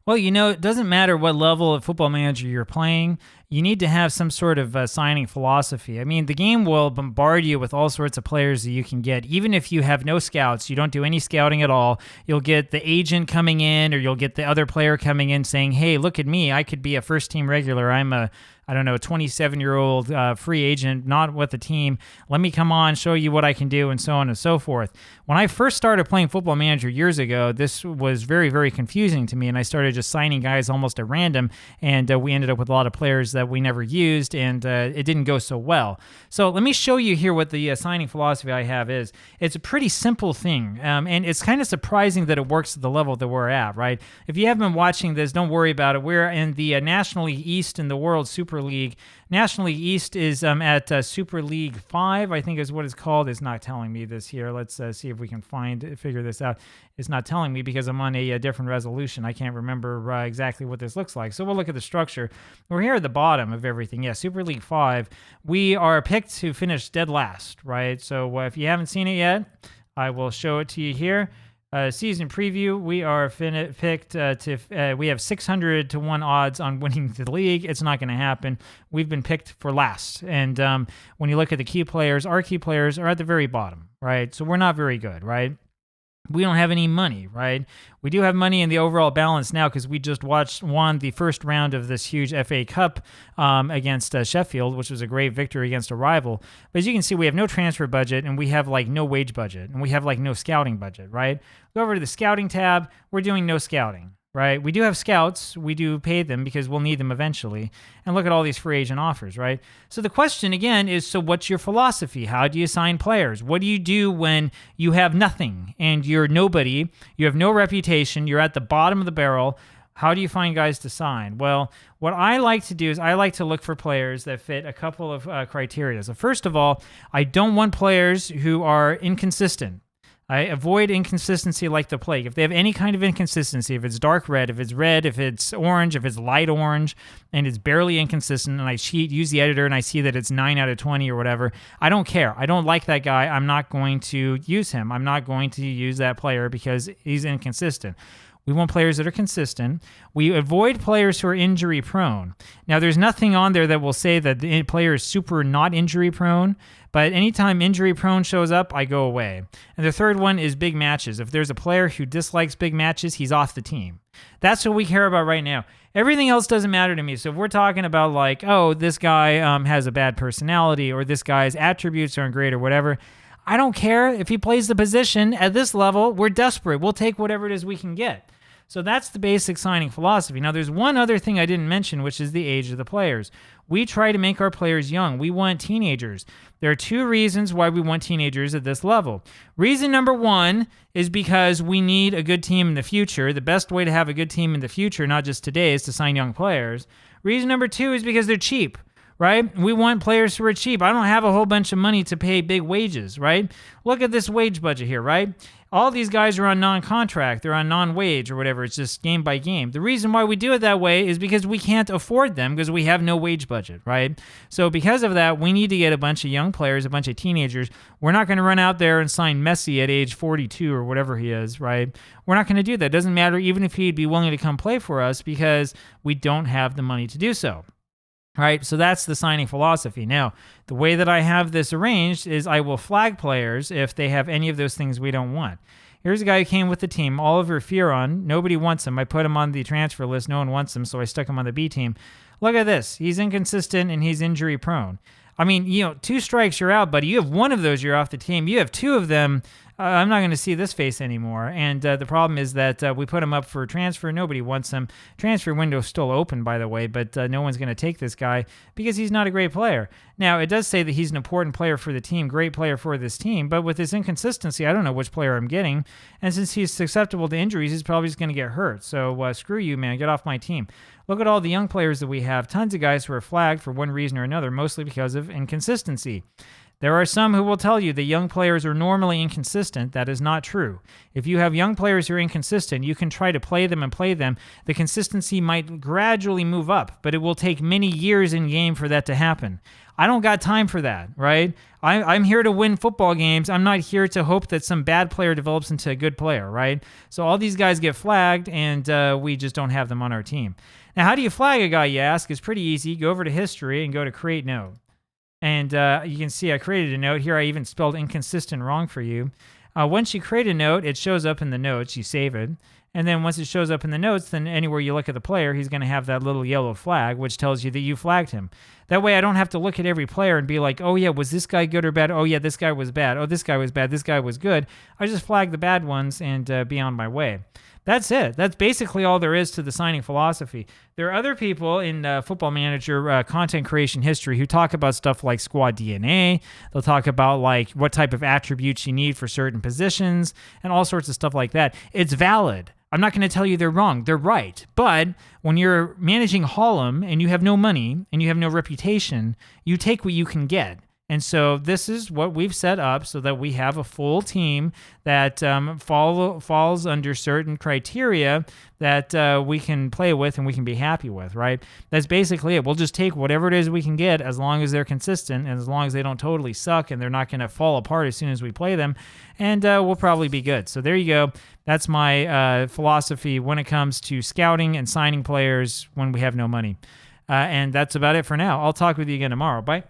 Well, it doesn't matter what level of Football Manager you're playing. You need to have some sort of signing philosophy. I mean, the game will bombard you with all sorts of players that you can get. Even if you have no scouts, you don't do any scouting at all, you'll get the agent coming in, or you'll get the other player coming in saying, hey, look at me. I could be a first-team regular. I'm a 27-year-old free agent, not with the team. Let me come on, show you what I can do, and so on and so forth. When I first started playing Football Manager years ago, this was very, very confusing to me, and I started just signing guys almost at random, and we ended up with a lot of players that we never used, and it didn't go so well. So let me show you here what the signing philosophy I have is. It's a pretty simple thing, and it's kind of surprising that it works at the level that we're at, right? If you have been watching this, don't worry about it. We're in the National League East in the World Super League. National League East is at Super League 5, I think is what it's called. It's not telling me this here. Let's see if we can figure this out. It's not telling me because I'm on a different resolution. I can't remember exactly what this looks like. So we'll look at the structure. We're here at the bottom of everything. Yeah, Super League 5. We are picked to finish dead last, right? So if you haven't seen it yet, I will show it to you here. Season preview, we are picked we have 600 to 1 odds on winning the league. It's not going to happen. We've been picked for last. And when you look at the key players, our key players are at the very bottom, right? So we're not very good, right? We don't have any money, right? We do have money in the overall balance now because we just won the first round of this huge FA Cup against Sheffield, which was a great victory against a rival. But as you can see, we have no transfer budget, and we have no wage budget, and we have no scouting budget, right? Go over to the scouting tab. We're doing no scouting, right? We do have scouts. We do pay them because we'll need them eventually. And look at all these free agent offers, right? So the question again is, so what's your philosophy? How do you sign players? What do you do when you have nothing and you're nobody, you have no reputation, you're at the bottom of the barrel? How do you find guys to sign? Well, what I like to do is I like to look for players that fit a couple of criteria. So first of all, I don't want players who are inconsistent. I avoid inconsistency like the plague. If they have any kind of inconsistency, if it's dark red, if it's orange, if it's light orange, and it's barely inconsistent, and I use the editor and I see that it's 9 out of 20 or whatever, I don't care. I don't like that guy. I'm not going to use him. I'm not going to use that player because he's inconsistent. We want players that are consistent. We avoid players who are injury prone. Now, there's nothing on there that will say that the player is super not injury prone, but anytime injury prone shows up, I go away. And the third one is big matches. If there's a player who dislikes big matches, he's off the team. That's what we care about right now. Everything else doesn't matter to me. So if we're talking about this guy has a bad personality, or this guy's attributes aren't great or whatever, I don't care if he plays the position. At this level, we're desperate. We'll take whatever it is we can get. So that's the basic signing philosophy. Now, there's one other thing I didn't mention, which is the age of the players. We try to make our players young. We want teenagers. There are 2 reasons why we want teenagers at this level. Reason number 1 is because we need a good team in the future. The best way to have a good team in the future, not just today, is to sign young players. Reason number 2 is because they're cheap. Right? We want players who are cheap. I don't have a whole bunch of money to pay big wages, right? Look at this wage budget here, right? All these guys are on non-contract. They're on non-wage or whatever. It's just game by game. The reason why we do it that way is because we can't afford them because we have no wage budget, right? So because of that, we need to get a bunch of young players, a bunch of teenagers. We're not going to run out there and sign Messi at age 42 or whatever he is, right? We're not going to do that. It doesn't matter even if he'd be willing to come play for us because we don't have the money to do so. Right, so that's the signing philosophy. Now, the way that I have this arranged is I will flag players if they have any of those things we don't want. Here's a guy who came with the team, Oliver Furon. Nobody wants him. I put him on the transfer list. No one wants him, so I stuck him on the B team. Look at this. He's inconsistent and he's injury prone. I mean, 2 strikes, you're out, buddy. You have 1 of those, you're off the team. You have 2 of them, I'm not going to see this face anymore. And the problem is that we put him up for transfer. Nobody wants him. Transfer window's still open, by the way, but no one's going to take this guy because he's not a great player. Now, it does say that he's an important player for the team, great player for this team, but with his inconsistency, I don't know which player I'm getting. And since he's susceptible to injuries, he's probably just going to get hurt. So screw you, man. Get off my team. Look at all the young players that we have. Tons of guys who are flagged for one reason or another, mostly because of inconsistency. There are some who will tell you that young players are normally inconsistent. That is not true. If you have young players who are inconsistent, you can try to play them and play them. The consistency might gradually move up, but it will take many years in game for that to happen. I don't got time for that, right? I'm here to win football games. I'm not here to hope that some bad player develops into a good player, right? So all these guys get flagged, and we just don't have them on our team. Now, how do you flag a guy, you ask? It's pretty easy. Go over to history and go to create note. And you can see I created a note here. I even spelled inconsistent wrong for you. Once you create a note, it shows up in the notes. You save it. And then once it shows up in the notes, then anywhere you look at the player, he's going to have that little yellow flag, which tells you that you flagged him. That way I don't have to look at every player and be like, oh, yeah, was this guy good or bad? Oh, yeah, this guy was bad. Oh, this guy was bad. This guy was good. I just flag the bad ones and be on my way. That's it. That's basically all there is to the signing philosophy. There are other people in Football Manager content creation history who talk about stuff like squad DNA. They'll talk about like what type of attributes you need for certain positions and all sorts of stuff like that. It's valid. I'm not going to tell you they're wrong. They're right. But when you're managing Hallam and you have no money and you have no reputation, you take what you can get. And so this is what we've set up so that we have a full team that falls under certain criteria that we can play with and we can be happy with, right? That's basically it. We'll just take whatever it is we can get as long as they're consistent and as long as they don't totally suck and they're not going to fall apart as soon as we play them, and we'll probably be good. So there you go. That's my philosophy when it comes to scouting and signing players when we have no money. And that's about it for now. I'll talk with you again tomorrow. Bye.